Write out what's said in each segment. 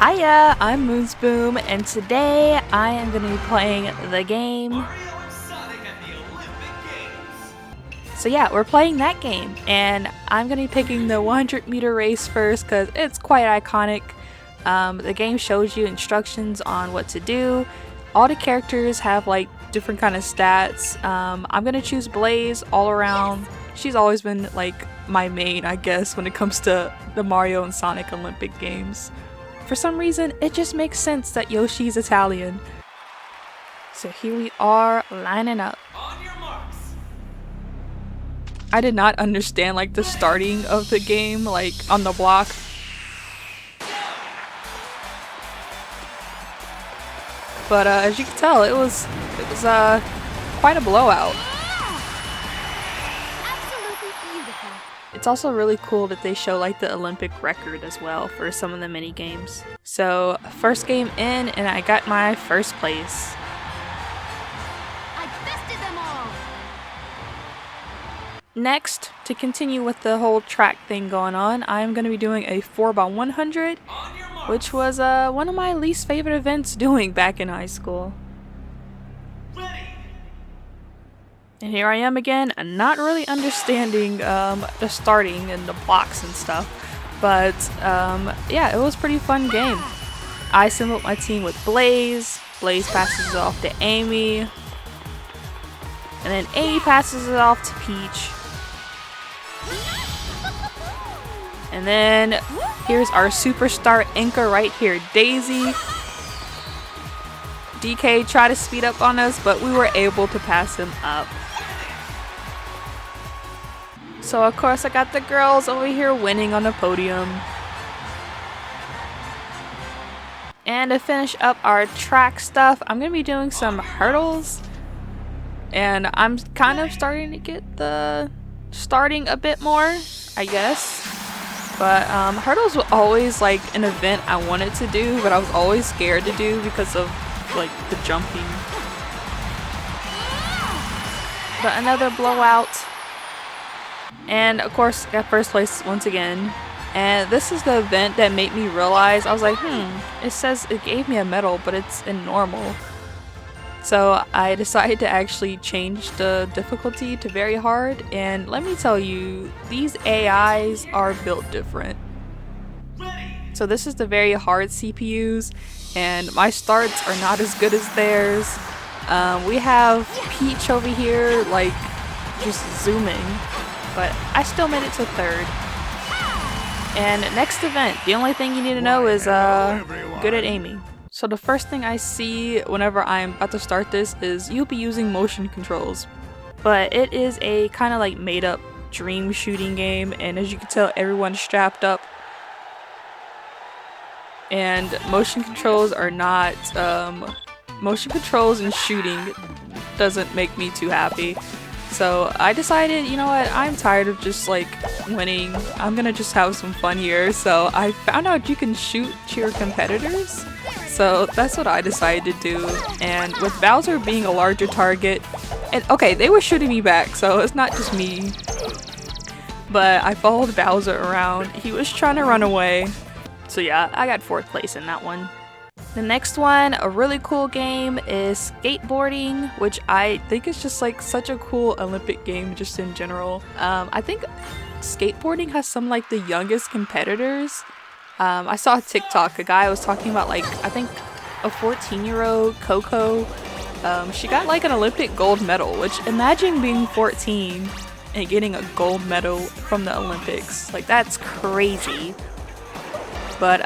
Hiya, I'm Moonsboom, and today I am going to be playing the game. So yeah, we're playing that game, and I'm going to be picking the 100-meter race first because it's quite iconic. The game shows you instructions on what to do. All the characters have like different kind of stats. I'm going to choose Blaze all around. She's always been like my main, I guess, when it comes to the Mario and Sonic Olympic games. For some reason, it just makes sense that Yoshi's Italian. So here we are, lining up. On your marks. I did not understand like the starting of the game, like on the block. But as you can tell, it was quite a blowout. It's also really cool that they show like the Olympic record as well for some of the mini games. So first game in, and I got my first place. I bested them all. Next, to continue with the whole track thing going on, I'm going to be doing a 4x100, which was one of my least favorite events doing back in high school. And here I am again, not really understanding the starting and the blocks and stuff. But yeah, it was a pretty fun game. I assembled my team with Blaze. Blaze passes it off to Amy. And then Amy passes it off to Peach. And then here's our superstar anchor right here, Daisy. DK tried to speed up on us, but we were able to pass him up. So of course I got the girls over here winning on the podium. And to finish up our track stuff, I'm going to be doing some hurdles. And I'm kind of starting to get the starting a bit more, I guess. But hurdles were always like an event I wanted to do, but I was always scared to do because of like the jumping. But another blowout. And of course, got first place once again. And this is the event that made me realize, I was like, it says it gave me a medal, but it's in normal. So I decided to actually change the difficulty to very hard. And let me tell you, these AIs are built different. So this is the very hard CPUs, and my starts are not as good as theirs. We have Peach over here, like, just zooming. But I still made it to third. And next event, the only thing you need to know is good at aiming. So the first thing I see whenever I'm about to start this is you'll be using motion controls. But it is a kind of like made up dream shooting game, and as you can tell, everyone's strapped up. And motion controls are not, motion controls and shooting doesn't make me too happy. So I decided, you know what, I'm tired of just like winning. I'm gonna just have some fun here. So I found out you can shoot your competitors. So that's what I decided to do. And with Bowser being a larger target, and okay, they were shooting me back, so it's not just me. But I followed Bowser around. He was trying to run away. So yeah, I got 4th place in that one. The next one, a really cool game, is Skateboarding, which I think is just like such a cool Olympic game just in general. I think Skateboarding has some like the youngest competitors. I saw a TikTok, a guy was talking about like, I think a 14-year-old Coco. She got like an Olympic gold medal, which imagine being 14 and getting a gold medal from the Olympics. Like, that's crazy. But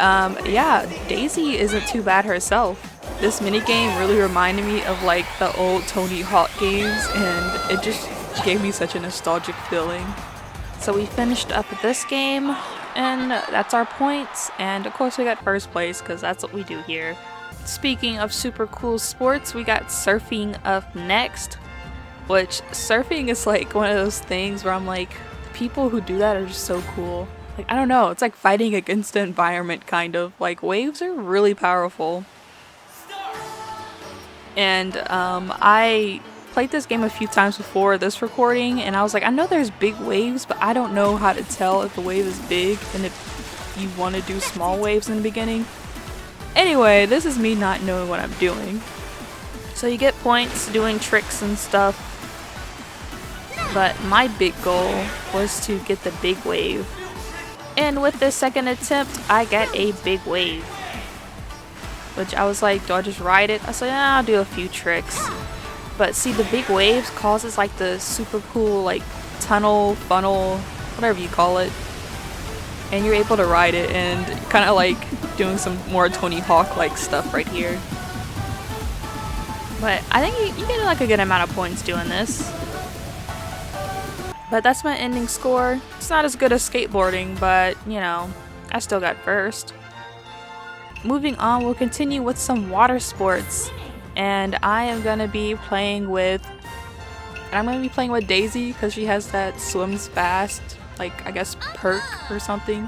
yeah, Daisy isn't too bad herself. This minigame really reminded me of like the old Tony Hawk games, and it just gave me such a nostalgic feeling. So we finished up this game, and that's our points. And of course we got first place because that's what we do here. Speaking of super cool sports, we got surfing up next. Which, surfing is like one of those things where I'm like, the people who do that are just so cool. Like, I don't know, it's like fighting against the environment, kind of. Like, waves are really powerful. And I played this game a few times before this recording, and I was like, I know there's big waves, but I don't know how to tell if the wave is big and if you want to do small waves in the beginning. Anyway, this is me not knowing what I'm doing. So you get points doing tricks and stuff, but my big goal was to get the big wave. And with this second attempt, I get a big wave. Which I was like, do I just ride it? I said, yeah, I'll do a few tricks. But see, the big waves causes like the super cool like tunnel, funnel, whatever you call it. And you're able to ride it and kind of like doing some more Tony Hawk like stuff right here. But I think you get like a good amount of points doing this. But that's my ending score. It's not as good as skateboarding, but you know, I still got first. Moving on, we'll continue with some water sports. And I am gonna be playing with Daisy because she has that swims fast, like I guess perk or something.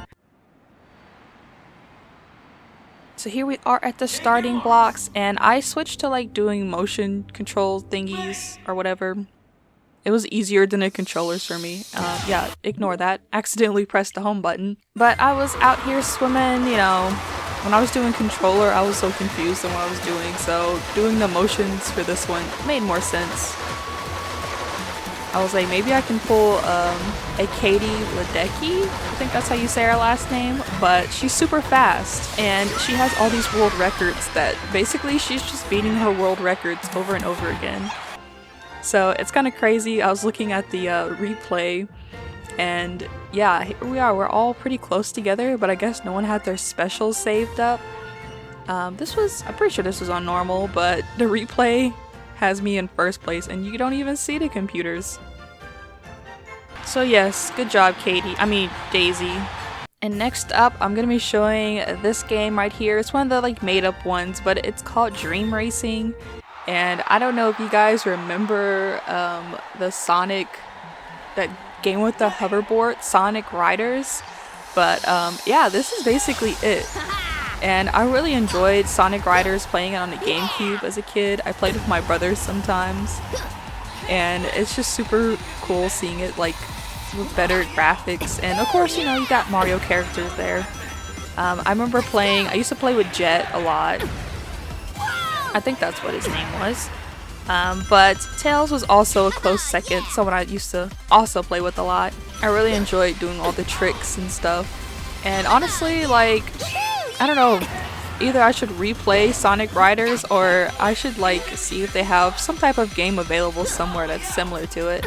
So here we are at the starting blocks, and I switched to like doing motion control thingies or whatever. It was easier than the controllers for me. Yeah, ignore that. Accidentally pressed the home button. But I was out here swimming, you know. When I was doing controller, I was so confused on what I was doing, so doing the motions for this one made more sense. I was like, maybe I can pull a Katie Ledecky, I think that's how you say her last name, but she's super fast, and she has all these world records that basically she's just beating her world records over and over again. So it's kind of crazy. I was looking at the replay, and yeah, here we are. We're all pretty close together, but I guess no one had their specials saved up. I'm pretty sure this was on normal, but the replay has me in first place, and you don't even see the computers. So yes, good job, Daisy. And next up, I'm gonna be showing this game right here. It's one of the like made-up ones, but it's called Dream Racing. And I don't know if you guys remember the Sonic, that game with the hoverboard, Sonic Riders. But yeah, this is basically it. And I really enjoyed Sonic Riders, playing it on the GameCube as a kid. I played with my brothers sometimes. And it's just super cool seeing it like with better graphics. And of course, you know, you got Mario characters there. I remember I used to play with Jet a lot. I think that's what his name was. But Tails was also a close second, someone I used to also play with a lot. I really enjoyed doing all the tricks and stuff. And honestly, like, I don't know, either I should replay Sonic Riders or I should like see if they have some type of game available somewhere that's similar to it.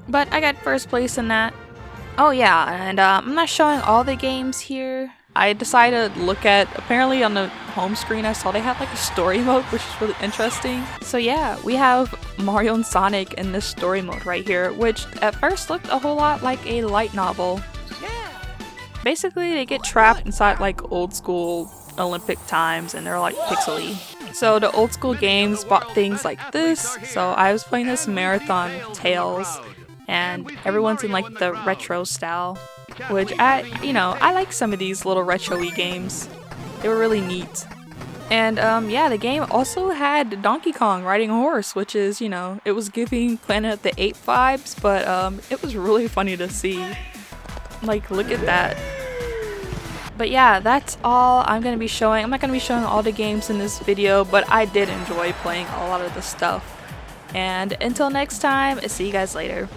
But I got first place in that. Oh yeah, and I'm not showing all the games here. I decided to look at, apparently on the home screen I saw they had like a story mode, which is really interesting. So yeah, we have Mario and Sonic in this story mode right here, which at first looked a whole lot like a light novel. Basically, they get trapped inside like old school Olympic times and they're like pixely. So the old school games bought things like this, so I was playing this marathon with Tails, and everyone's in like the retro style. Which I like some of these little retro-y games. They were really neat. And yeah, the game also had Donkey Kong riding a horse, which is, you know, it was giving Planet of the Apes vibes, but it was really funny to see. Like, look at that. But yeah, that's all I'm going to be showing. I'm not going to be showing all the games in this video, but I did enjoy playing a lot of the stuff. And until next time, see you guys later.